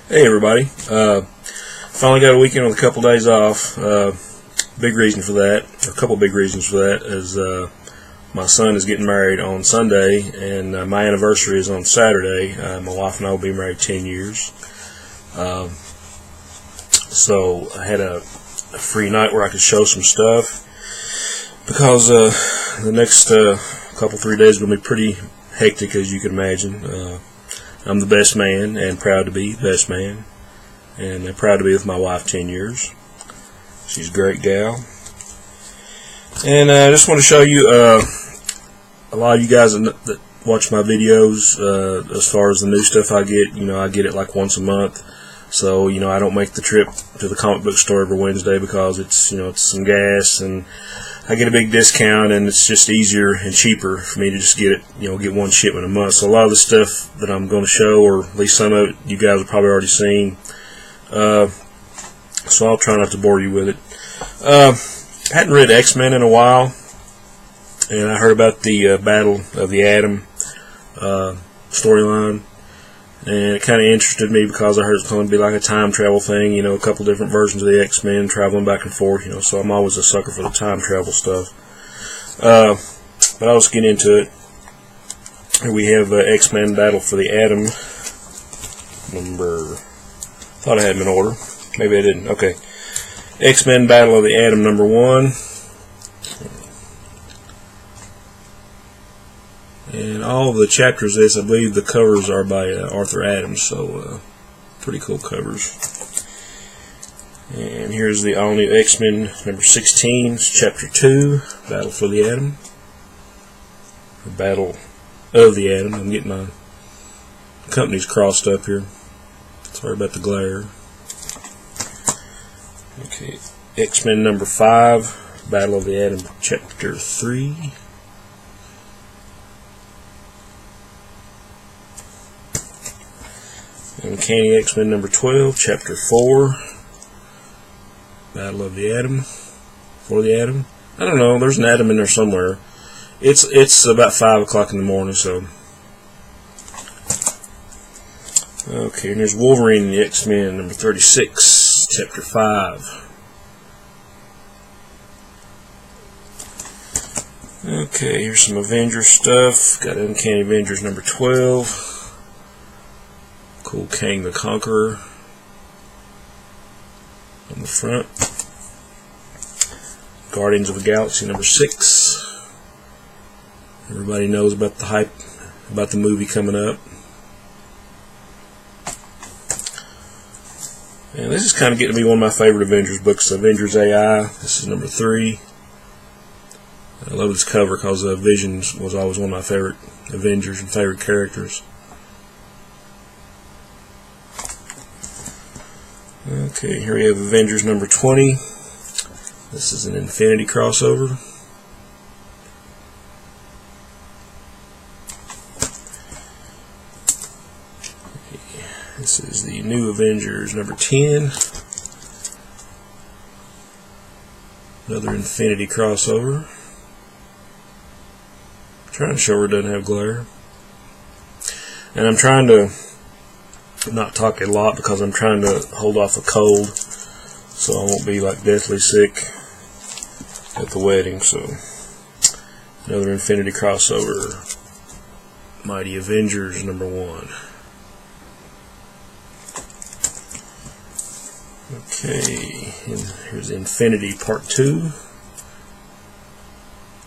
Hey everybody, finally got a weekend with a couple days off. Big reason for that, or a couple big reasons for that, is my son is getting married on Sunday, and my anniversary is on Saturday. My wife and I will be married 10 years. So I had a free night where I could show some stuff, because the next couple, 3 days are going to be pretty hectic, as you can imagine. I'm the best man, and proud to be the best man, and I'm proud to be with my wife 10 years. She's a great gal. And I just want to show you a lot of you guys that watch my videos, as far as the new stuff I get. I get it like once a month, so I don't make the trip to the comic book store every Wednesday, because it's it's some gas, and I get a big discount, and it's just easier and cheaper for me to just get it, get one shipment a month. So a lot of the stuff that I'm going to show, or at least some of it, you guys have probably already seen. So I'll try not to bore you with it. I hadn't read X-Men in a while, and I heard about the Battle of the Atom storyline, and it kind of interested me, because I heard it's going to be like a time travel thing, a couple different versions of the X-Men traveling back and forth, so I'm always a sucker for the time travel stuff. But I'll just get into it. Here we have X-Men Battle for the Atom thought I had them in order. Maybe I didn't. Okay. X-Men Battle of the Atom number 1. And all the chapters of this, I believe the covers are by Arthur Adams, so pretty cool covers. And here's the all-new X-Men number 16, chapter 2, Battle for the Atom. Or Battle of the Atom. I'm getting my companies crossed up here. Sorry about the glare. Okay, X-Men number 5, Battle of the Atom, chapter 3. Uncanny X-Men number 12, chapter 4, Battle of the Atom, for the Atom. I don't know, there's an atom in there somewhere. It's about 5 o'clock in the morning, so. Okay, and there's Wolverine and the X-Men number 36, chapter 5. Okay, here's some Avengers stuff. Got Uncanny Avengers number 12. Cool Kang the Conqueror on the front. Guardians of the Galaxy number 6. Everybody knows about the hype about the movie coming up. And this is kind of getting to be one of my favorite Avengers books, Avengers AI. This is number 3. I love this cover, because Vision was always one of my favorite Avengers and favorite characters. Okay, here we have Avengers number 20. This is an Infinity crossover. This is the New Avengers number 10. Another Infinity crossover. I'm trying to show her it doesn't have glare. And I'm trying to not talk a lot, because I'm trying to hold off a cold, so I won't be like deathly sick at the wedding. So another Infinity crossover, Mighty Avengers number 1. Okay, and here's Infinity Part 2.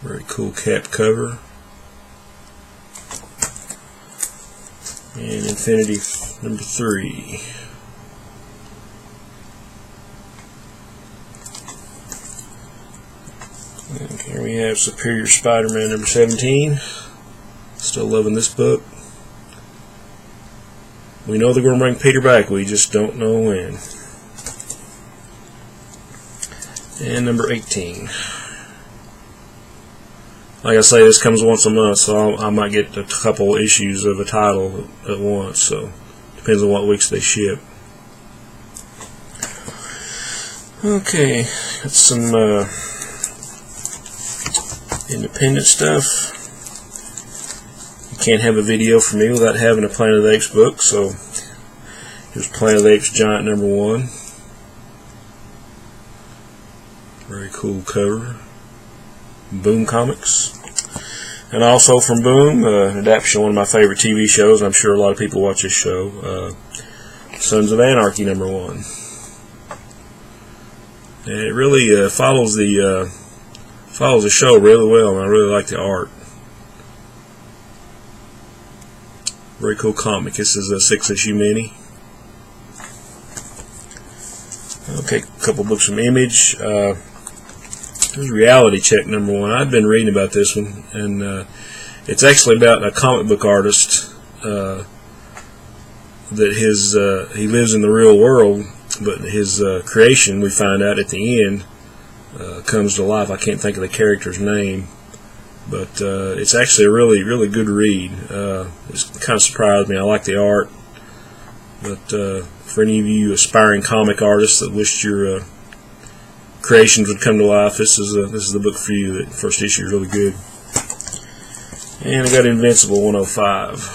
Very cool cap cover. And Infinity number 3. And here we have Superior Spider-Man number 17. Still loving this book. We know they're going to bring Peter back, we just don't know when. And number 18. Like I say, this comes once a month, so I might get a couple issues of a title at once, so depends on what weeks they ship. Okay, got some independent stuff. You can't have a video for me without having a Planet of the Apes book, so Here's Planet of the Apes Giant #1. Very cool cover. Boom Comics. And also from Boom, an adaptation of one of my favorite TV shows. I'm sure a lot of people watch this show. Sons of Anarchy #1. And it really follows the show really well, and I really like the art. Very cool comic. This is a 6-issue mini. Okay, a couple books from Image. Here's Reality Check #1. I've been reading about this one, and it's actually about a comic book artist that he lives in the real world, but his creation, we find out at the end, comes to life. I can't think of the character's name, but it's actually a really, really good read. It's kind of surprised me. I like the art, but for any of you aspiring comic artists that wished your creations would come to life, this is the book for you. The first issue is really good. And I got Invincible 105.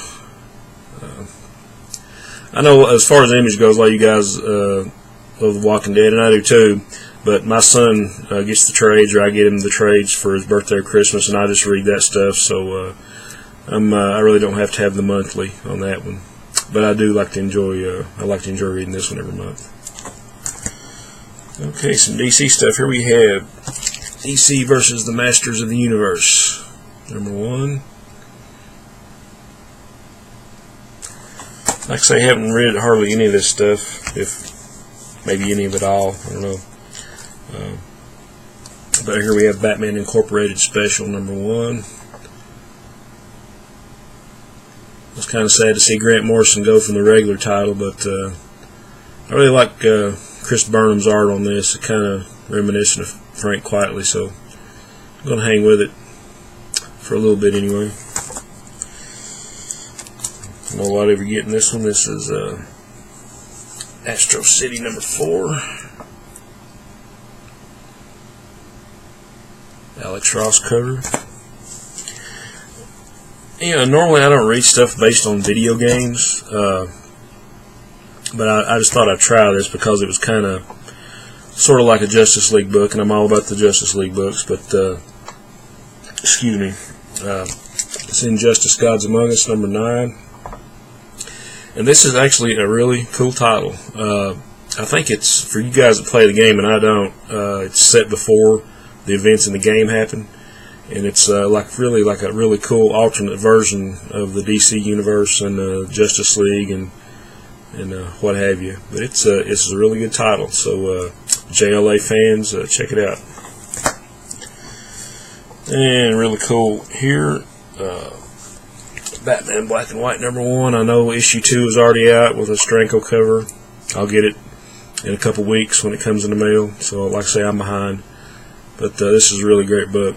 I know as far as Image goes, a lot of you guys love The Walking Dead, and I do too. But my son gets the trades, or I get him the trades for his birthday or Christmas, and I just read that stuff. So I really don't have to have the monthly on that one. But I do like to enjoy. I like to enjoy reading this one every month. Okay, some DC stuff. Here we have DC versus the Masters of the Universe #1. Like I say, I haven't read hardly any of this stuff, if maybe any of it all. I don't know. But here we have Batman Incorporated Special #1. It's kind of sad to see Grant Morrison go from the regular title, but I really like Chris Burnham's art on this. It's kind of reminiscent of Frank Quitely, so I'm going to hang with it for a little bit anyway. I know a lot of you getting this one. This is Astro City #4. Alex Ross cover. Normally I don't read stuff based on video games, but I just thought I'd try this because it was kind of sort of like a Justice League book, and I'm all about the Justice League books, but excuse me, it's Injustice Gods Among Us #9, and this is actually a really cool title. I think it's for you guys that play the game, and I don't. It's set before the events in the game happen, and it's like a really cool alternate version of the DC universe and Justice League and what have you. But it's a really good title, so JLA fans, check it out. And really cool here, Batman Black and White #1. I know issue 2 is already out with a Stranko cover. I'll get it in a couple weeks when it comes in the mail, so like I say, I'm behind. But this is a really great book.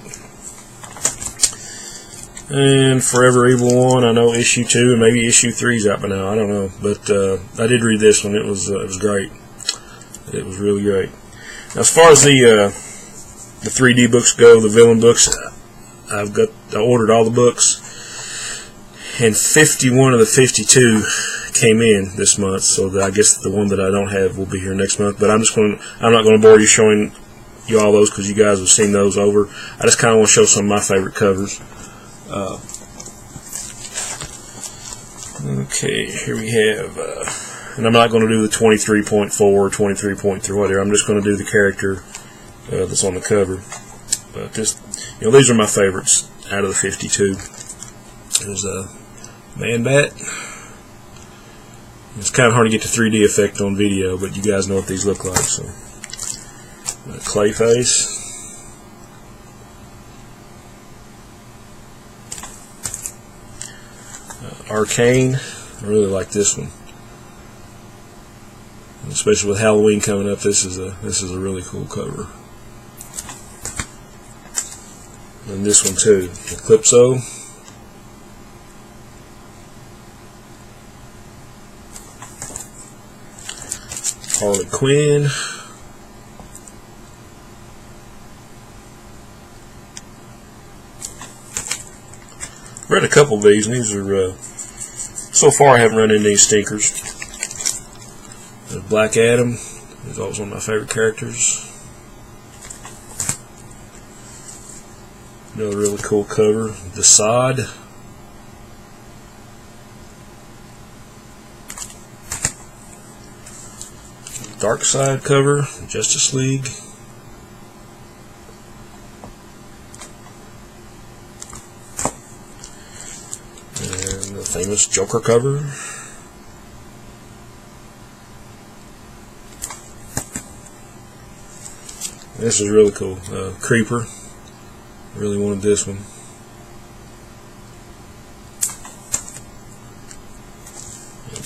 And Forever Evil 1, I know issue 2 and maybe issue 3 is out by now. I don't know, but I did read this one. It was great. It was really great. Now, as far as the 3D books go, the villain books, I ordered all the books, and 51 of the 52 came in this month. So I guess the one that I don't have will be here next month. But I'm not going to bore you showing you all those because you guys have seen those over. I just kind of want to show some of my favorite covers. Okay, here we have, and I'm not going to do the 23.4 or 23.3 whatever. I'm just going to do the character that's on the cover. But these are my favorites out of the 52. There's Man-Bat. It's kind of hard to get the 3D effect on video, but you guys know what these look like. So, Clayface. Arcane. I really like this one, especially with Halloween coming up. This is a really cool cover. And this one too, Eclipso. Harley Quinn. Read a couple of these, and these are so far I haven't run into any stinkers. There's Black Adam. He's always one of my favorite characters. Another really cool cover, The Sod. Darkseid cover, Justice League. And the famous Joker cover. This is really cool. Creeper. Really wanted this one.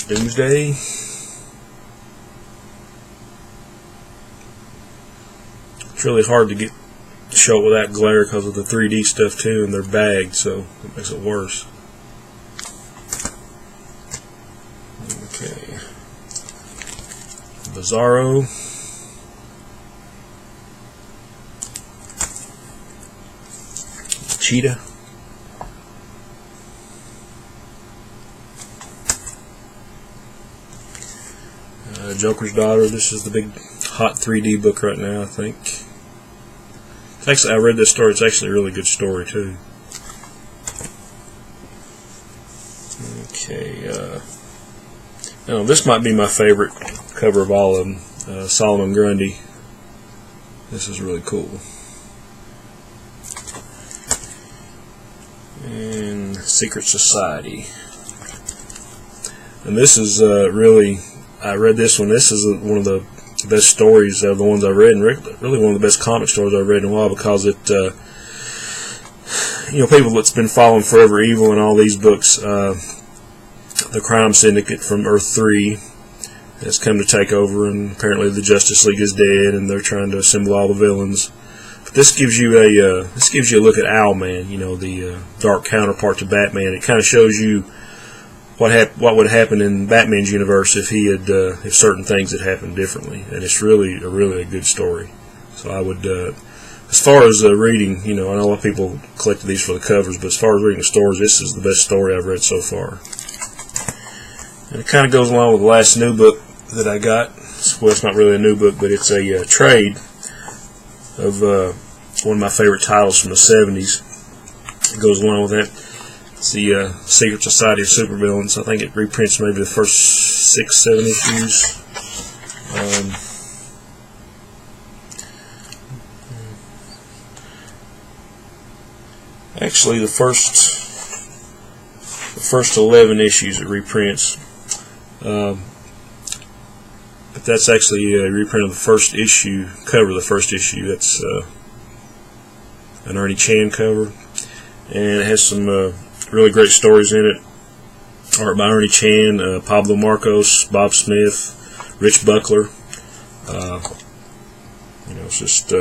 Doomsday. It's really hard to get to show it without glare because of the 3D stuff too, and they're bagged, so it makes it worse. Okay. Bizarro. Cheetah. Joker's Daughter. This is the big hot 3D book right now, I think. Actually, I read this story. It's actually a really good story too. Okay. Now this might be my favorite cover of all of them. Solomon Grundy. This is really cool. And Secret Society. And this is really, I read this one. This is one of the best stories of the ones I've read, and really one of the best comic stories I've read in a while, because it, people that's been following Forever Evil and all these books, the crime syndicate from Earth 3 has come to take over, and apparently the Justice League is dead, and they're trying to assemble all the villains. But this gives you a look at Owlman, the dark counterpart to Batman. It kind of shows you what would happen in Batman's universe if he had if certain things had happened differently, and it's really a good story. So I would, as far as reading, I know a lot of people collected these for the covers, but as far as reading the stories, this is the best story I've read so far. And it kind of goes along with the last new book that I got. Well, it's not really a new book, but it's a trade of one of my favorite titles from the 70s. It goes along with that. It's the Secret Society of Supervillains. I think it reprints maybe the first 6-7 issues. Actually, the first 11 issues it reprints. But that's actually a reprint of the first issue, cover of the first issue. That's an Ernie Chan cover. And it has some really great stories in it. Art by Ernie Chan, Pablo Marcos, Bob Smith, Rich Buckler. It's just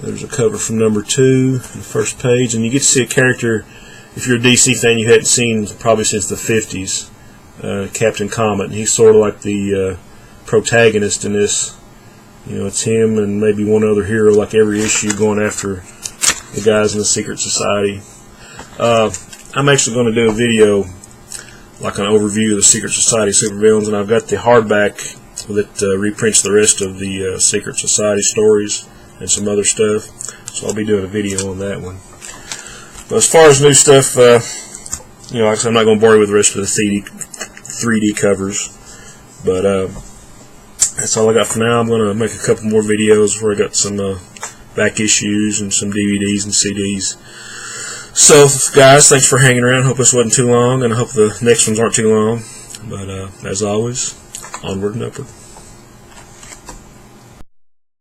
there's a cover from number 2, the first page, and you get to see a character, if you're a DC fan, you hadn't seen probably since the 50s, Captain Comet. And he's sort of like the protagonist in this. It's him and maybe one other hero, like every issue, going after the guys in the Secret Society. I'm actually going to do a video, like an overview of the Secret Society supervillains, and I've got the hardback that reprints the rest of the Secret Society stories and some other stuff. So I'll be doing a video on that one. But as far as new stuff, like I said, I'm not going to bore you with the rest of the 3D covers, but that's all I got for now. I'm going to make a couple more videos where I got some back issues and some DVDs and CDs. So, guys, thanks for hanging around. Hope this wasn't too long, and I hope the next ones aren't too long. But as always, onward and upward.